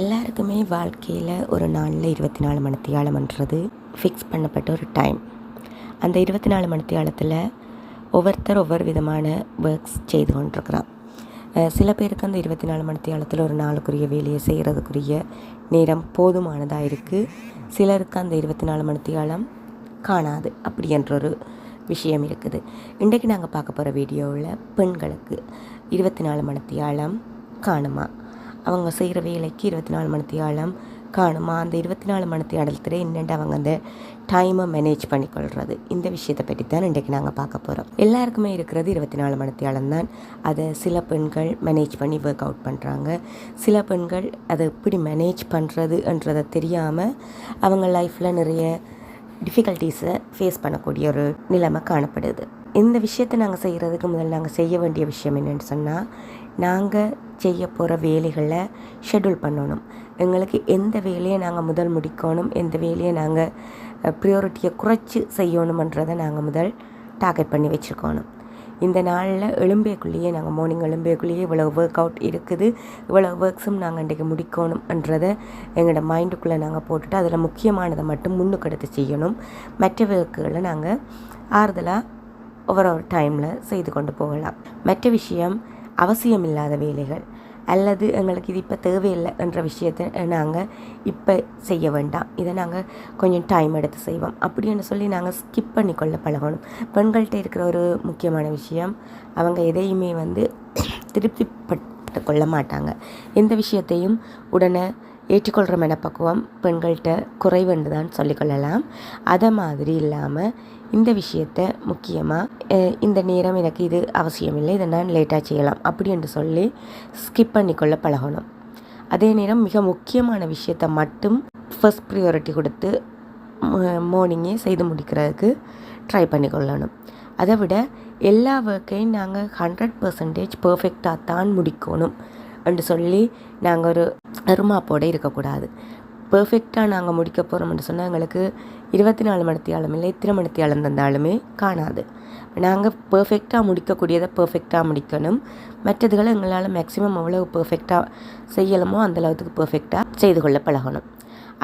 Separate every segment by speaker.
Speaker 1: எல்லாருக்குமே வாழ்க்கையில் ஒரு நாளில் 24 மணித்தியாலம்ன்றது ஃபிக்ஸ் பண்ணப்பட்ட ஒரு டைம். அந்த 24 மணித்தியாலத்தில் ஒவ்வொருத்தர் ஒவ்வொரு விதமான ஒர்க்ஸ் செய்து கொண்டிருக்கிறான். சில பேருக்கு அந்த 24 மணித்தியாலத்தில் ஒரு நாளுக்குரிய வேலையை செய்கிறதுக்குரிய நேரம் போதுமானதாக இருக்குது. சிலருக்கு அந்த 24 மணித்தியாலம் காணாது அப்படின்ற ஒரு விஷயம் இருக்குது. இன்றைக்கு நாங்கள் பார்க்க போகிற வீடியோவில் பெண்களுக்கு 24 மணித்தியாலம் காணுமா, அவங்க செய்கிற வேலைக்கு 24 மணித்தியாலம் காணுமா, அந்த 24 மணித்தியாலத்தில் என்னென்று அவங்க அந்த டைமை மேனேஜ் பண்ணிக்கொள்கிறது, இந்த விஷயத்தை பற்றி தான் இன்றைக்கு நாங்கள் பார்க்க போகிறோம். எல்லாருக்குமே இருக்கிறது 24 மணித்தியாலம் தான். அதை சில பெண்கள் மேனேஜ் பண்ணி ஒர்க் அவுட் பண்ணுறாங்க. சில பெண்கள் அதை எப்படி மேனேஜ் பண்ணுறதுன்றதை தெரியாமல் அவங்க லைஃப்பில் நிறைய டிஃபிகல்ட்டிஸை ஃபேஸ் பண்ணக்கூடிய ஒரு நிலைமை காணப்படுது. இந்த விஷயத்தை நாங்கள் செய்கிறதுக்கு முதல்ல நாங்கள் செய்ய வேண்டிய விஷயம் என்னென்னு சொன்னால், நாங்கள் செய்ய போகிற வேலைகளை ஷெட்யூல் பண்ணணும். எங்களுக்கு எந்த வேலையை நாங்கள் முதல் முடிக்கணும், எந்த வேலையை நாங்கள் ப்ரியாரிட்டியை குறைச்சி செய்யணுமன்றதை நாங்கள் முதல் டார்கெட் பண்ணி வச்சுருக்கணும். இந்த நாளில் எழும்பேக்குள்ளேயே நாங்கள் மார்னிங் எழும்பேக்குள்ளேயே இவ்வளோ ஒர்க் அவுட் இருக்குது, இவ்வளோ ஒர்க்ஸும் நாங்கள் இன்றைக்கு முடிக்கணும்ன்றதை எங்களோட மைண்டுக்குள்ளே நாங்கள் போட்டுட்டு அதில் முக்கியமானதை மட்டும் முன்னுக்கு எடுத்து செய்யணும். மற்ற ஒர்க்குகளை நாங்கள் ஆறுதலாக ஒவ்வொரு டைமில் செய்து கொண்டு போகலாம். மற்ற விஷயம் அவசியமில்லாத வேலைகள் அல்லது எங்களுக்கு இது இப்போ தேவையில்லை என்ற விஷயத்தை நாங்கள் இப்போ செய்ய வேண்டாம், இதை நாங்கள் கொஞ்சம் டைம் எடுத்து செய்வோம் அப்படின்னு சொல்லி நாங்கள் ஸ்கிப் பண்ணிக்கொள்ள பழகணும். பெண்கள்கிட்ட இருக்கிற ஒரு முக்கியமான விஷயம், அவங்க எதையுமே திருப்திப்பட்டு கொள்ள மாட்டாங்க. எந்த விஷயத்தையும் உடனே ஏற்றுக்கொள்கிற மனப்பக்குவம் பெண்கள்கிட்ட குறைவுன்னு தான் சொல்லிக்கொள்ளலாம். அதை மாதிரி இல்லாமல் இந்த விஷயத்தை முக்கியமாக இந்த நேரம் எனக்கு இது அவசியமில்லை, இதை நான் லேட்டாக செய்யலாம் அப்படின்னு சொல்லி ஸ்கிப் பண்ணிக்கொள்ள பழகணும். அதே நேரம் மிக முக்கியமான விஷயத்தை மட்டும் ஃபர்ஸ்ட் ப்ரியாரிட்டி கொடுத்து மார்னிங்கே செய்து முடிக்கிறதுக்கு ட்ரை பண்ணிக்கொள்ளணும். அதை விட எல்லா ஒர்க்கையும் நாங்கள் 100% பர்ஃபெக்டாக தான் முடிக்கணும் என்று சொல்லி நாங்கள் ஒரு அருமாப்போடு இருக்கக்கூடாது. பர்ஃபெக்டாக நாங்கள் முடிக்க போகிறோம்னு சொன்னால் எங்களுக்கு 24 மணித்தியாலம் இல்லை, எத்தனை மணித்தியாலம் தந்தாலுமே காணாது. நாங்கள் பர்ஃபெக்டாக முடிக்கக்கூடியதை பர்ஃபெக்டாக முடிக்கணும். மற்றதுகளை எங்களால் மேக்ஸிமம் எவ்வளவு பர்ஃபெக்டாக செய்யலாமோ அந்தளவுக்கு பர்ஃபெக்டாக செய்து கொள்ள பழகணும்.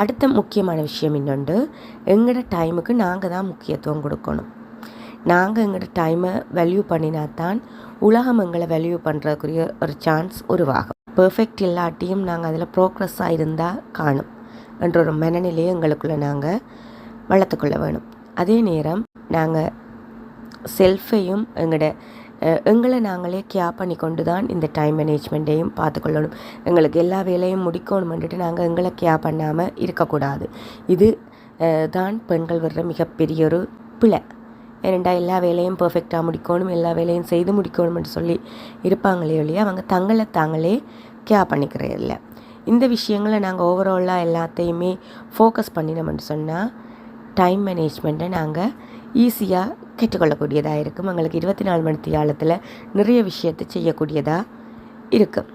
Speaker 1: அடுத்த முக்கியமான விஷயம் இன்னொன்று, எங்களோட டைமுக்கு நாங்கள் தான் முக்கியத்துவம் கொடுக்கணும். நாங்கள் எங்களோட டைமை வேல்யூ பண்ணினா தான் உலகம் எங்களை வேல்யூ பண்ணுறதுக்குரிய ஒரு சான்ஸ் உருவாகும். பர்ஃபெக்ட் இல்லாட்டியும் நாங்கள் அதில் ப்ரோக்ரஸாக இருந்தால் காணும் என்ற ஒரு மனநிலையை எங்களுக்குள்ளே நாங்கள் வளர்த்துக்கொள்ள வேணும். அதே நேரம் நாங்கள் செல்ஃபையும் எங்களை நாங்களே கேர் பண்ணி கொண்டு தான் இந்த டைம் மேனேஜ்மெண்ட்டையும் பார்த்துக்கொள்ளணும். எங்களுக்கு எல்லா வேலையும் முடிக்கணும்ன்ட்டு நாங்கள் எங்களை கேர் பண்ணாமல் இருக்கக்கூடாது. இது தான் பெண்கள் வர்ற மிகப்பெரிய ஒரு பிழை. ஏனெண்டா எல்லா வேலையும் பர்ஃபெக்டாக முடிக்கணும், எல்லா வேலையும் செய்து முடிக்கணும்னு சொல்லி இருப்பாங்களே ஒழிய அவங்க தாங்களே கேர் பண்ணிக்கிறது இல்லை. இந்த விஷயங்களை நாங்கள் ஓவராலாக எல்லாத்தையுமே ஃபோக்கஸ் பண்ணினோம்னு சொன்னால் டைம் மேனேஜ்மெண்ட்டை நாங்கள் ஈஸியாக கற்றுக்கொள்ளக்கூடியதாக இருக்கும். எங்களுக்கு 24 மணித்தியாலத்தில் நிறைய விஷயத்தை செய்யக்கூடியதாக இருக்கும்.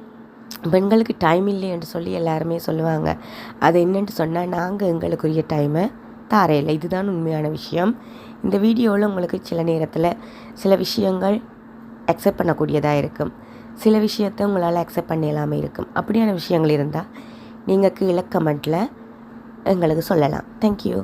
Speaker 1: பெண்களுக்கு டைம் இல்லை என்று சொல்லி எல்லாருமே சொல்லுவாங்க. அது என்னென்னு சொன்னால், நாங்கள் எங்களுக்குரிய டைமை தாரையில்லை, இதுதான் உண்மையான விஷயம். இந்த வீடியோவில் உங்களுக்கு சில நேரத்தில் சில விஷயங்கள் அக்செப்ட் பண்ணக்கூடியதாக இருக்கும், சில விஷயத்தை உங்களால் அக்செப்ட் பண்ணலாமல் இருக்கும். அப்படியான விஷயங்கள் இருந்தால் நீங்கள் கீழே கமெண்ட்டில் எங்களுக்கு சொல்லலாம். தேங்க்யூ.